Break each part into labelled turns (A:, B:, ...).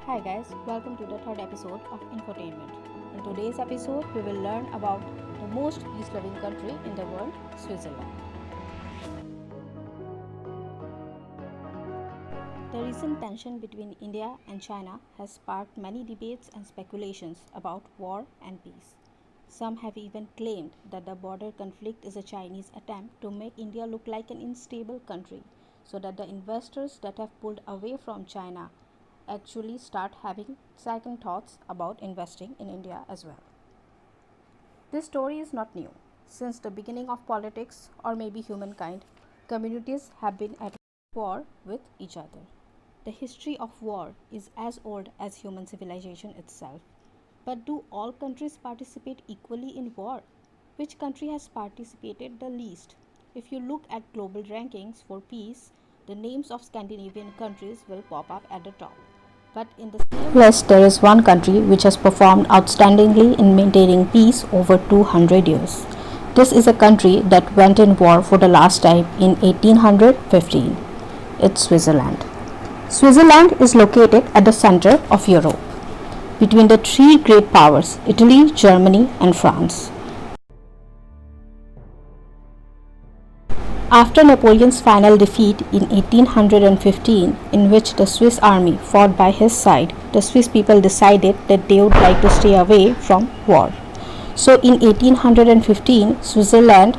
A: Hi guys, welcome to the third episode of Infotainment. In today's episode, we will learn about the most peace-loving country in the world, Switzerland. The recent tension between India and China has sparked many debates and speculations about war and peace. Some have even claimed that the border conflict is a Chinese attempt to make India look like an unstable country so that the investors that have pulled away from China actually start having second thoughts about investing in India as well. This story is not new. Since the beginning of politics or maybe humankind, communities have been at war with each other. The history of war is as old as human civilization itself. But do all countries participate equally in war? Which country has participated the least? If you look at global rankings for peace, the names of Scandinavian countries will pop up at the top. But in the same list, there is one country which has performed outstandingly in maintaining peace over 200 years. This is a country that went in war for the last time in 1815. It's Switzerland. Switzerland is located at the center of Europe, between the three great powers, Italy, Germany, and France. After Napoleon's final defeat in 1815, in which the Swiss army fought by his side, the Swiss people decided that they would like to stay away from war. So in 1815, Switzerland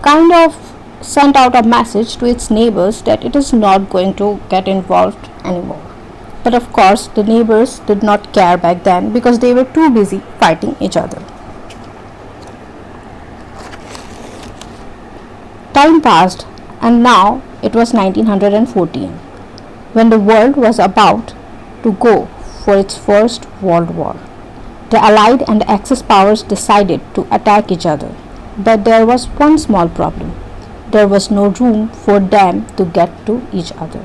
A: kind of sent out a message to its neighbors that it is not going to get involved anymore. But of course, the neighbors did not care back then because they were too busy fighting each other. Time passed, and now it was 1914, when the world was about to go for its first World War. The Allied and the Axis powers decided to attack each other, but there was one small problem. There was no room for them to get to each other.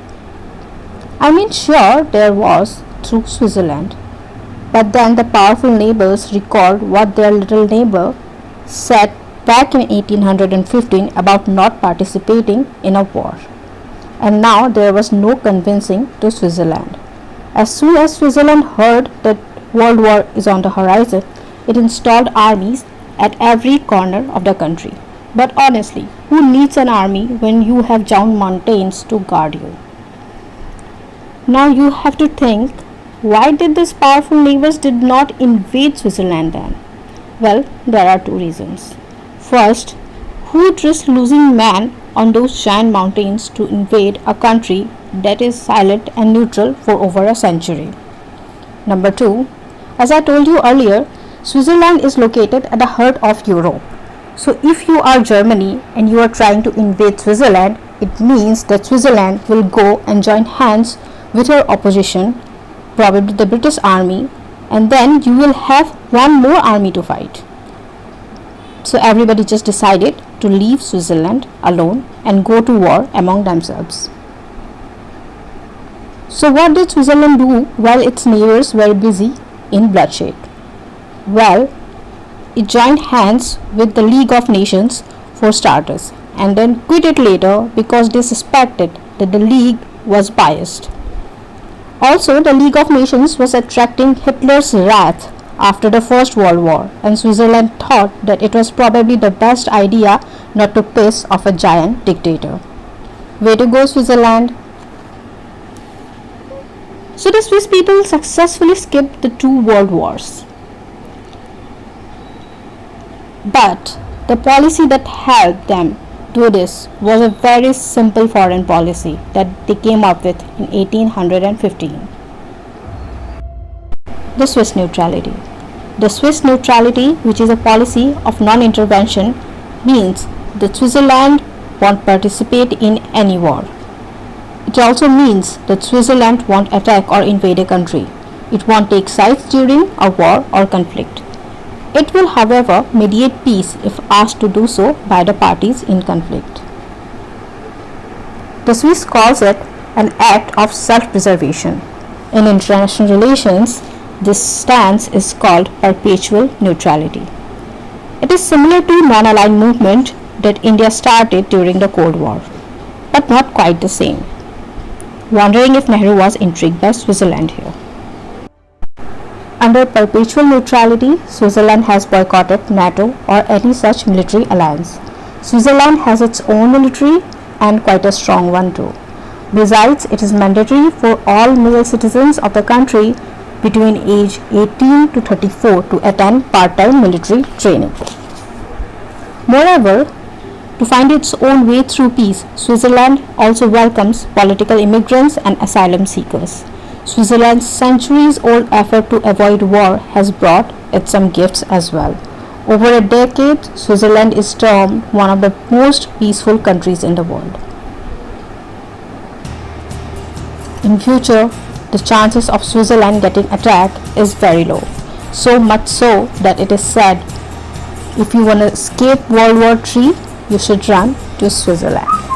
A: I mean, sure, there was through Switzerland, but then the powerful neighbors recalled what their little neighbor said back in 1815 about not participating in a war. And now there was no convincing to Switzerland. As soon as Switzerland heard that World War is on the horizon, it installed armies at every corner of the country. But honestly, who needs an army when you have giant mountains to guard you? Now you have to think, why did these powerful neighbors did not invade Switzerland then? Well, there are two reasons. First, who would risk losing man on those giant mountains to invade a country that is silent and neutral for over a century? Number two, as I told you earlier, Switzerland is located at the heart of Europe. So if you are Germany and you are trying to invade Switzerland, it means that Switzerland will go and join hands with your opposition, probably the British army, and then you will have one more army to fight. So everybody just decided to leave Switzerland alone and go to war among themselves. So what did Switzerland do while its neighbors were busy in bloodshed? Well, it joined hands with the League of Nations for starters, and then quit it later because they suspected that the League was biased. Also, the League of Nations was attracting Hitler's wrath after the First World War, and Switzerland thought that it was probably the best idea not to piss off a giant dictator. Way to go, Switzerland! So the Swiss people successfully skipped the two world wars. But the policy that helped them do this was a very simple foreign policy that they came up with in 1815. The Swiss neutrality. The Swiss neutrality, which is a policy of non-intervention, means that Switzerland won't participate in any war. It also means that Switzerland won't attack or invade a country. It won't take sides during a war or conflict. It will, however, mediate peace if asked to do so by the parties in conflict. The Swiss calls it an act of self-preservation. In international relations, this stance is called perpetual neutrality. It is similar to non-aligned movement that India started during the Cold War, but not quite the same. Wondering if Nehru was intrigued by Switzerland here. Under perpetual neutrality, Switzerland has boycotted NATO or any such military alliance. Switzerland has its own military and quite a strong one too. Besides, it is mandatory for all male citizens of the country between age 18 to 34 to attend part-time military training. Moreover, to find its own way through peace, Switzerland also welcomes political immigrants and asylum seekers. Switzerland's centuries-old effort to avoid war has brought it some gifts as well. Over a decade, Switzerland is termed one of the most peaceful countries in the world. In future, the chances of Switzerland getting attacked is very low. So much so that it is said, if you want to escape World War III, you should run to Switzerland.